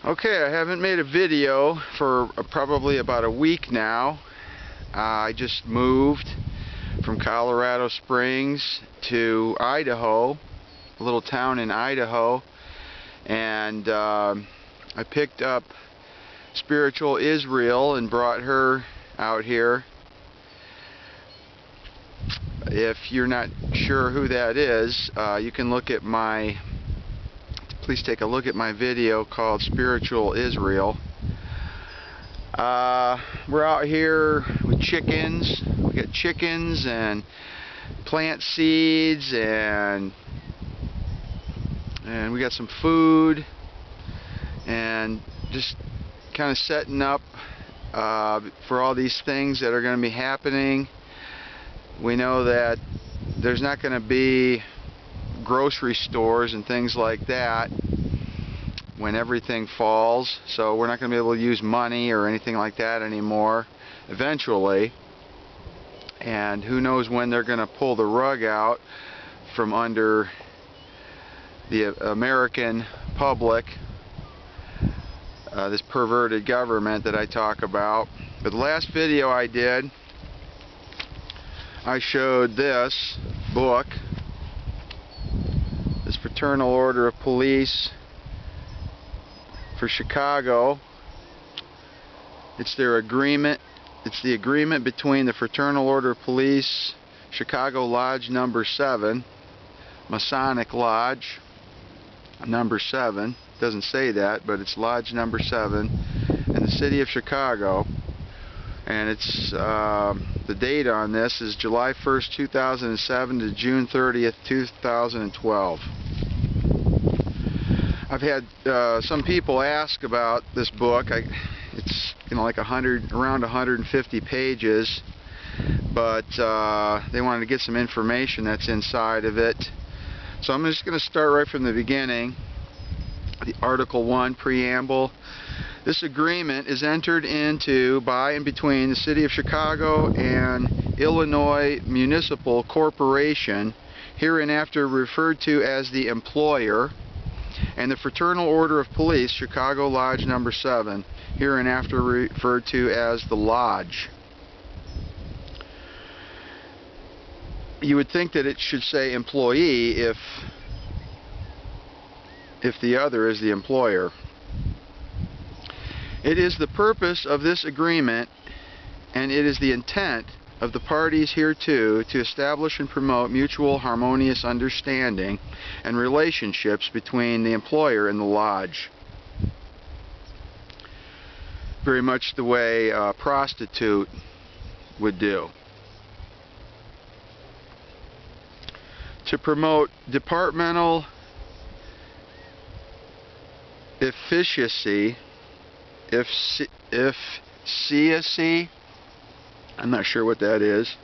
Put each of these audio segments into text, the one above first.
Okay, I haven't made a video for probably about a week now. I just moved from Colorado Springs to Idaho, a little town in Idaho, and I picked up Spiritual Israel and brought her out here. If you're not sure who that is, you can look at please take a look at my video called Spiritual Israel. We're out here with chickens. We got chickens and plant seeds and we got some food and just kind of setting up for all these things that are going to be happening. We know that there's not going to be grocery stores and things like that when everything falls, so we're not going to be able to use money or anything like that anymore eventually, and who knows when they're going to pull the rug out from under the American public, this perverted government that I talk about. But the last video I did, I showed this book, this Fraternal Order of Police for Chicago. It's their agreement. It's the agreement between the Fraternal Order of Police, Chicago Lodge number 7, Masonic Lodge number 7. Doesn't say that, but it's Lodge number 7, and the City of Chicago. And it's the date on this is July 1st, 2007 to June 30th, 2012. I've had some people ask about this book. It's like around 150 pages, but they wanted to get some information that's inside of it. So I'm just going to start right from the beginning. The Article 1 Preamble. This agreement is entered into by and between the City of Chicago and Illinois Municipal Corporation, hereinafter referred to as the employer, and the Fraternal Order of Police, Chicago Lodge number 7, hereinafter referred to as the Lodge. You would think that it should say employee if the other is the employer. It is the purpose of this agreement, and it is the intent of the parties hereto, to establish and promote mutual harmonious understanding and relationships between the employer and the lodge. Very much the way a prostitute would do. To promote departmental efficiency, I'm not sure what that is,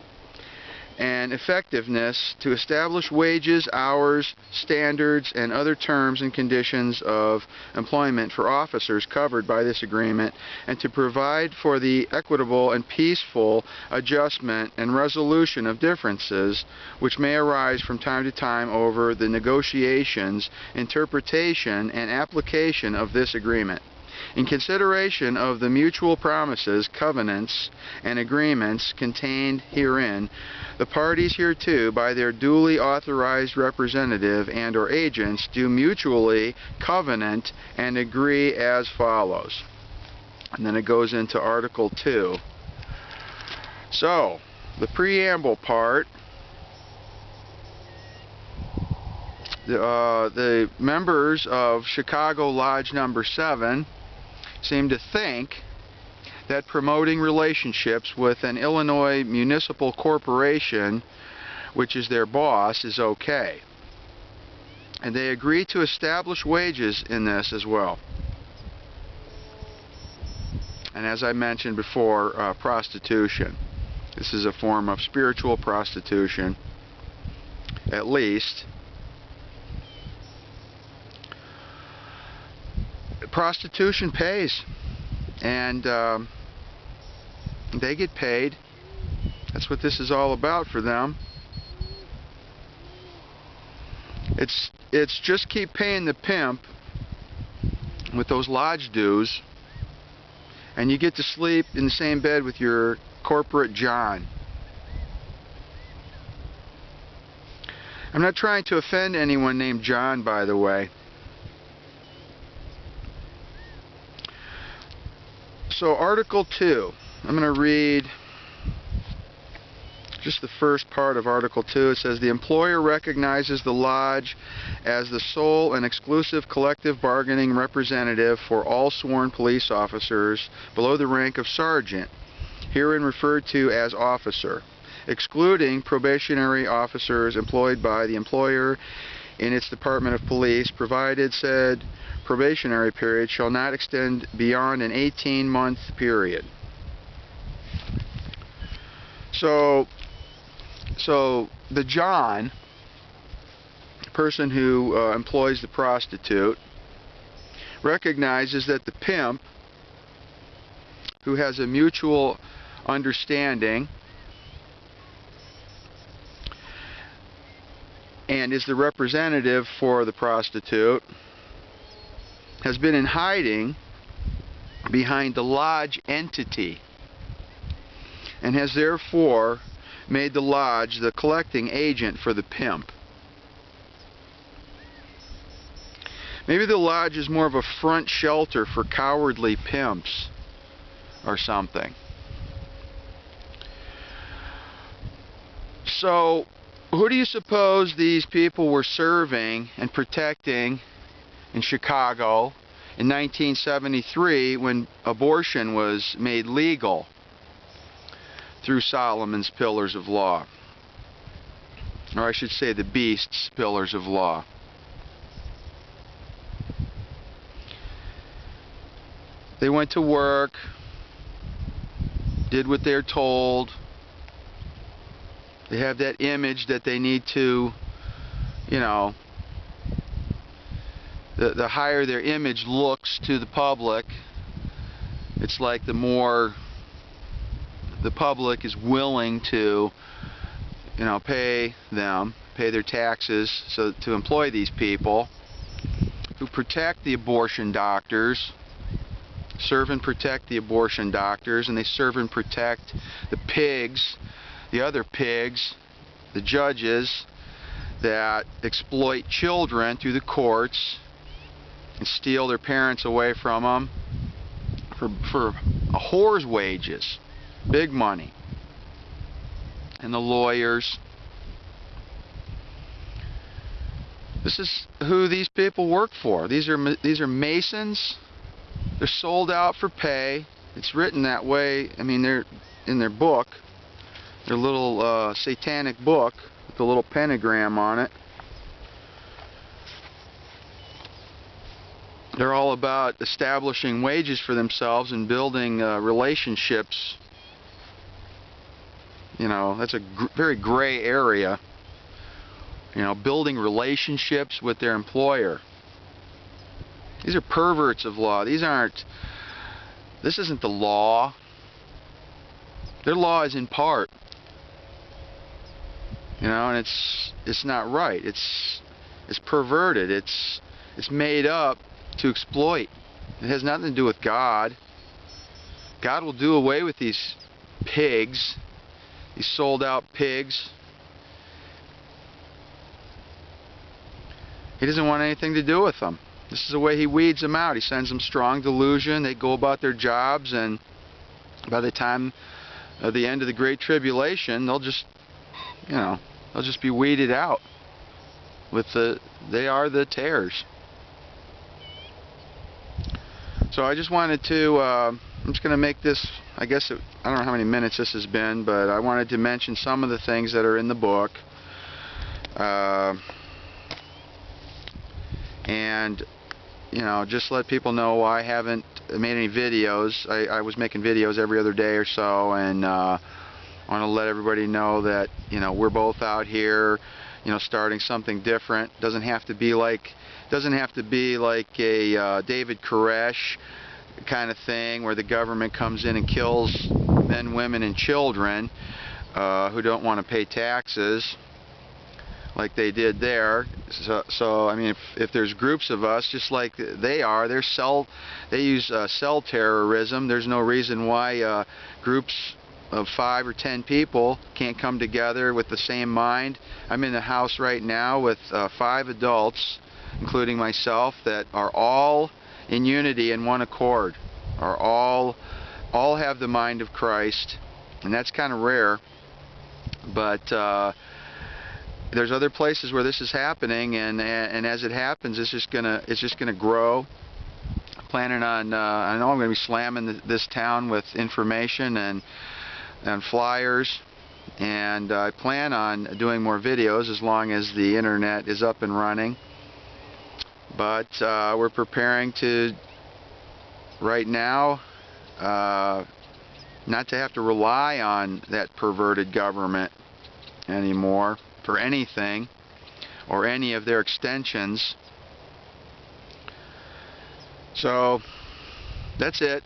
and effectiveness, to establish wages, hours, standards, and other terms and conditions of employment for officers covered by this agreement, and to provide for the equitable and peaceful adjustment and resolution of differences which may arise from time to time over the negotiations, interpretation, and application of this agreement. In consideration of the mutual promises, covenants, and agreements contained herein, the parties hereto, by their duly authorized representative and/or agents, do mutually covenant and agree as follows. And then it goes into Article 2. So, the preamble part, the members of Chicago Lodge number 7 seem to think that promoting relationships with an Illinois municipal corporation, which is their boss, is okay. And they agree to establish wages in this as well. And as I mentioned before, prostitution. This is a form of spiritual prostitution, at least. Prostitution pays, and they get paid. That's what this is all about for them. It's just keep paying the pimp with those lodge dues, and you get to sleep in the same bed with your corporate John. I'm not trying to offend anyone named John, by the way. So Article 2, I'm going to read just the first part of Article 2. It says, the employer recognizes the lodge as the sole and exclusive collective bargaining representative for all sworn police officers below the rank of sergeant, herein referred to as officer, excluding probationary officers employed by the employer in its Department of Police, provided said probationary period shall not extend beyond an 18-month period. So the John, the person who employs the prostitute, recognizes that the pimp, who has a mutual understanding and is the representative for the prostitute, has been in hiding behind the lodge entity and has therefore made the lodge the collecting agent for the pimp. Maybe the lodge is more of a front shelter for cowardly pimps or something. So, who do you suppose these people were serving and protecting in Chicago in 1973 when abortion was made legal through Solomon's Pillars of Law? Or I should say the Beast's Pillars of Law. They went to work, did what they're told. They have that image that they need to, you know, the higher their image looks to the public, it's like the more the public is willing to, you know, pay their taxes so to employ these people who protect the abortion doctors, serve and protect the abortion doctors, and they serve and protect the pigs, the other pigs, the judges that exploit children through the courts and steal their parents away from them for a whore's wages, big money, and the lawyers. This is who these people work for. These are Masons. They're sold out for pay. It's written that way. I mean, they're in their book, their little satanic book with the little pentagram on it. They're all about establishing wages for themselves and building relationships. You know, that's a very gray area. You know, building relationships with their employer. These are perverts of law. This isn't the law. Their law is in part. You know, and it's not right. It's perverted. It's made up to exploit. It has nothing to do with God. God will do away with these pigs, these sold out pigs. He doesn't want anything to do with them. This is the way he weeds them out. He sends them strong delusion. They go about their jobs, and by the time of the end of the Great Tribulation, they'll just, you know, they'll just be weeded out. They are the tares. So I just wanted to, I'm just going to make this, I guess, I don't know how many minutes this has been, but I wanted to mention some of the things that are in the book. And, you know, just let people know I haven't made any videos. I was making videos every other day or so, and I want to let everybody know that, you know, we're both out here, you know, starting something different. Doesn't have to be like a David Koresh kind of thing where the government comes in and kills men, women, and children who don't want to pay taxes. like they did there. So I mean, if there's groups of us, just like they are, they use cell terrorism. There's no reason why groups of 5 or 10 people can't come together with the same mind. I'm in the house right now with 5 adults, including myself, that are all in unity and one accord, are all have the mind of Christ, and that's kind of rare. But there's other places where this is happening, and as it happens, it's just gonna grow. I'm planning on I know I'm gonna be slamming this town with information and flyers, and I plan on doing more videos as long as the internet is up and running. But we're preparing to, right now, not to have to rely on that perverted government anymore for anything or any of their extensions. So that's it.